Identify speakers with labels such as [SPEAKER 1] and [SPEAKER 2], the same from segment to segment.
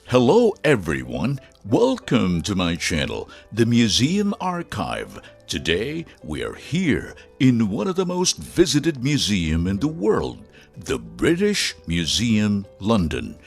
[SPEAKER 1] Hello everyone, welcome to my channel, The Museum Archive. Today we are here in one of the most visited museum in the world, the British Museum, London.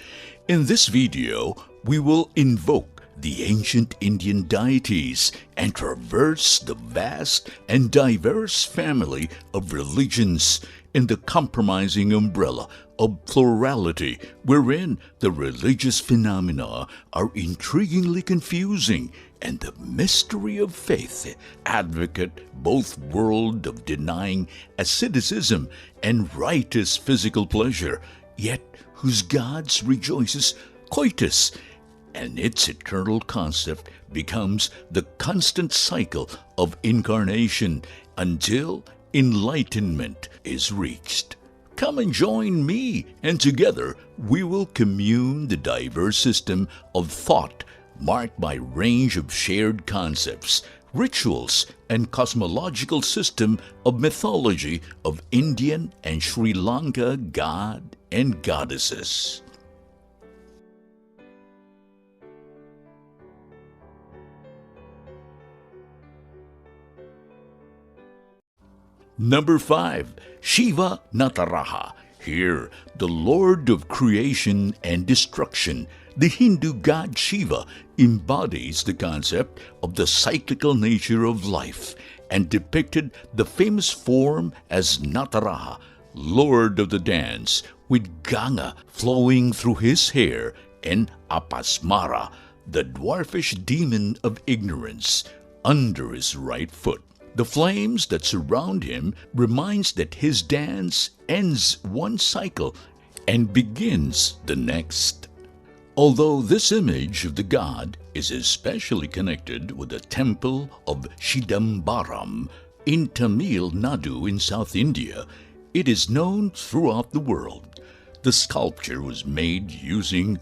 [SPEAKER 1] In this video, we will invoke the ancient Indian deities and traverse the vast and diverse family of religions in the compromising umbrella of plurality, wherein the religious phenomena are intriguingly confusing and the mystery of faith advocate both world of denying asceticism and righteous physical pleasure, yet whose gods rejoices coitus, and its eternal concept becomes the constant cycle of incarnation until enlightenment is reached. Come and join me, and together we will commune the diverse system of thought marked by range of shared concepts, rituals, and cosmological system of mythology of Indian and Sri Lanka god and goddesses. Number 5. Shiva Nataraja. Here, the Lord of creation and destruction, the Hindu god Shiva embodies the concept of the cyclical nature of life and depicted the famous form as Nataraja, Lord of the dance, with Ganga flowing through his hair, and Apasmara, the dwarfish demon of ignorance, under his right foot. The flames that surround him reminds that his dance ends one cycle and begins the next. Although this image of the god is especially connected with the temple of Chidambaram in Tamil Nadu in South India, it is known throughout the world. The sculpture was made using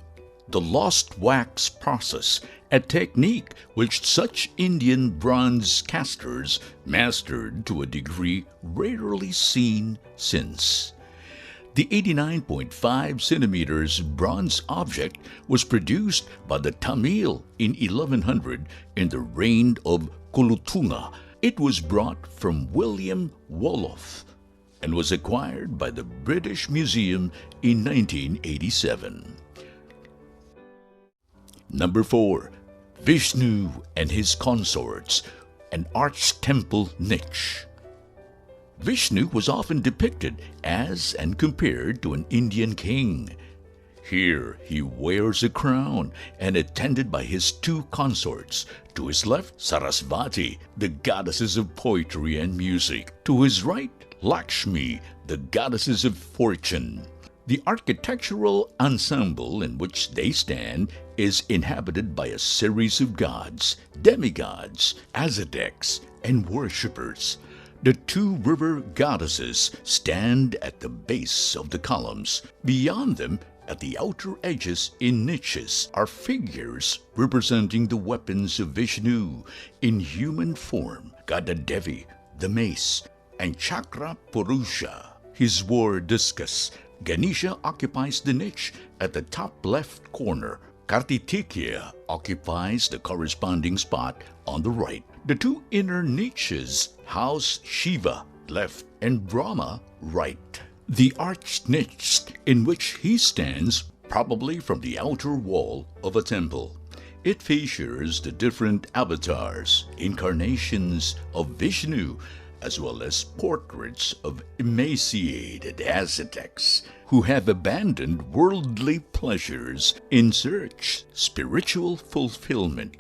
[SPEAKER 1] the lost wax process, a technique which such Indian bronze casters mastered to a degree rarely seen since. The 89.5 centimeters bronze object was produced by the Tamil in 1100 in the reign of Kulutunga. It was brought from William Wolof and was acquired by the British Museum in 1987. Number 4. Vishnu and his consorts, an arch temple niche. Vishnu was often depicted as and compared to an Indian king. Here he wears a crown and attended by his two consorts. To his left, Sarasvati, the goddesses of poetry and music. To his right, Lakshmi, the goddesses of fortune. The architectural ensemble in which they stand is inhabited by a series of gods, demigods, ascetics, and worshippers. The two river goddesses stand at the base of the columns. Beyond them, at the outer edges in niches, are figures representing the weapons of Vishnu in human form, Gadadevi, the mace, and Chakra Purusha, his war discus. Ganesha occupies the niche at the top left corner. Kartikeya occupies the corresponding spot on the right. The two inner niches house Shiva, left, and Brahma, right. The arched niche in which he stands, probably from the outer wall of a temple. It features the different avatars, incarnations of Vishnu, as well as portraits of emaciated ascetics who have abandoned worldly pleasures in search of spiritual fulfillment.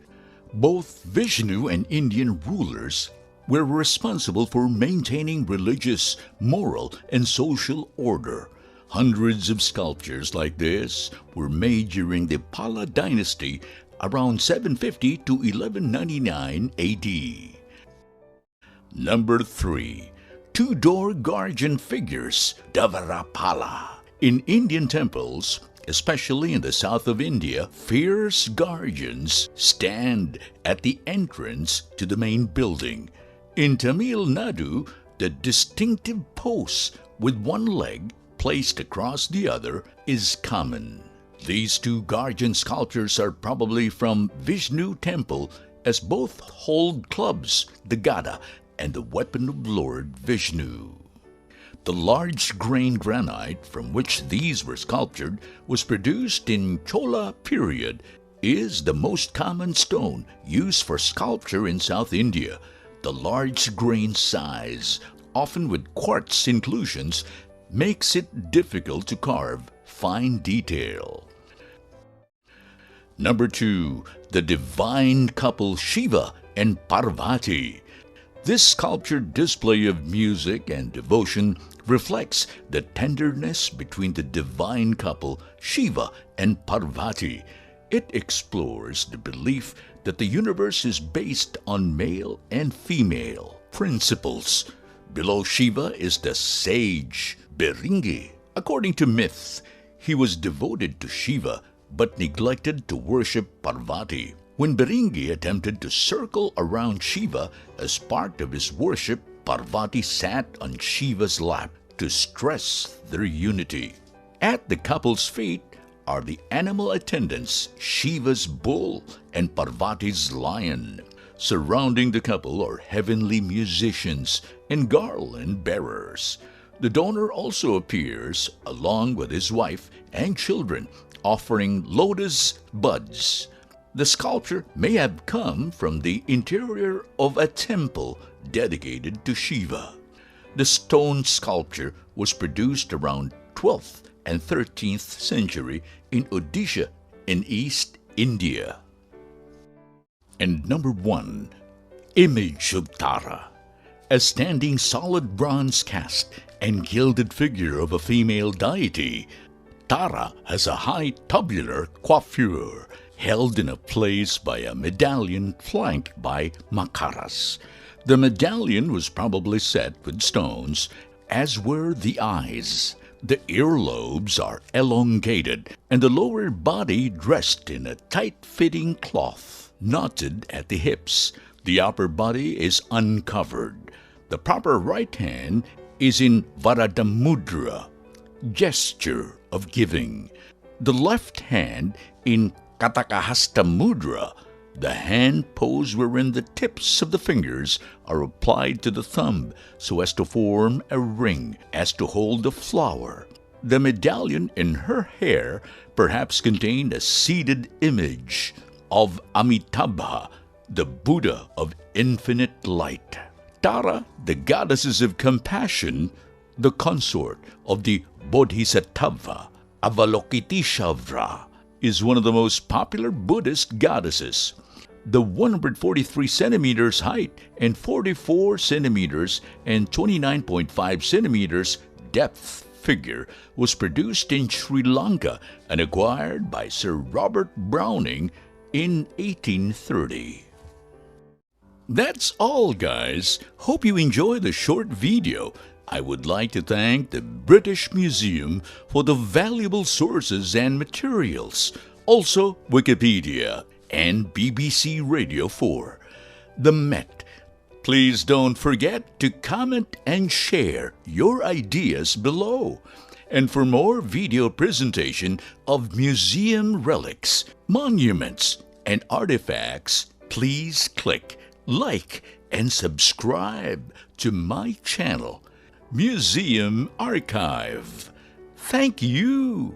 [SPEAKER 1] Both Vishnu and Indian rulers were responsible for maintaining religious, moral, and social order. Hundreds of sculptures like this were made during the Pala dynasty around 750 to 1199 AD. Number 3. Two-door guardian figures, Dvarapala. In Indian temples, especially in the south of India, fierce guardians stand at the entrance to the main building. In Tamil Nadu, the distinctive post with one leg placed across the other is common. These two guardian sculptures are probably from Vishnu temple, as both hold clubs, the Gada, and the weapon of Lord Vishnu. The large grain granite from which these were sculptured was produced in Chola period, is the most common stone used for sculpture in South India. The large grain size, often with quartz inclusions, makes it difficult to carve fine detail. Number 2. The divine couple Shiva and Parvati. This sculptured display of music and devotion reflects the tenderness between the divine couple Shiva and Parvati. It explores the belief that the universe is based on male and female principles. Below Shiva is the sage Biringi. According to myth, he was devoted to Shiva but neglected to worship Parvati. When Biringi attempted to circle around Shiva as part of his worship, Parvati sat on Shiva's lap to stress their unity. At the couple's feet are the animal attendants, Shiva's bull and Parvati's lion. Surrounding the couple are heavenly musicians and garland bearers. The donor also appears along with his wife and children, offering lotus buds. The sculpture may have come from the interior of a temple dedicated to Shiva. The stone sculpture was produced around 12th and 13th century in Odisha in East India. And number 1, image of Tara. A standing solid bronze cast and gilded figure of a female deity, Tara has a high tubular coiffure held in a place by a medallion flanked by makaras. The medallion was probably set with stones, as were the eyes. The earlobes are elongated, and the lower body dressed in a tight-fitting cloth, knotted at the hips. The upper body is uncovered. The proper right hand is in Varadamudra, gesture of giving. The left hand in Katakahasta Mudra, the hand pose wherein the tips of the fingers are applied to the thumb so as to form a ring, as to hold the flower. The medallion in her hair perhaps contained a seated image of Amitabha, the Buddha of infinite light. Tara, the goddesses of compassion, the consort of the Bodhisattva, Avalokiteshvara, is one of the most popular Buddhist goddesses. The 143 centimeters height and 44 centimeters and 29.5 centimeters depth figure was produced in Sri Lanka and acquired by Sir Robert Browning in 1830. That's all, guys. Hope you enjoy the short video. I would like to thank the British Museum for the valuable sources and materials, also Wikipedia and BBC Radio 4. The Met. Please don't forget to comment and share your ideas below. And for more video presentation of museum relics, monuments, and artifacts, please click like and subscribe to my channel, Museum Archive. Thank you.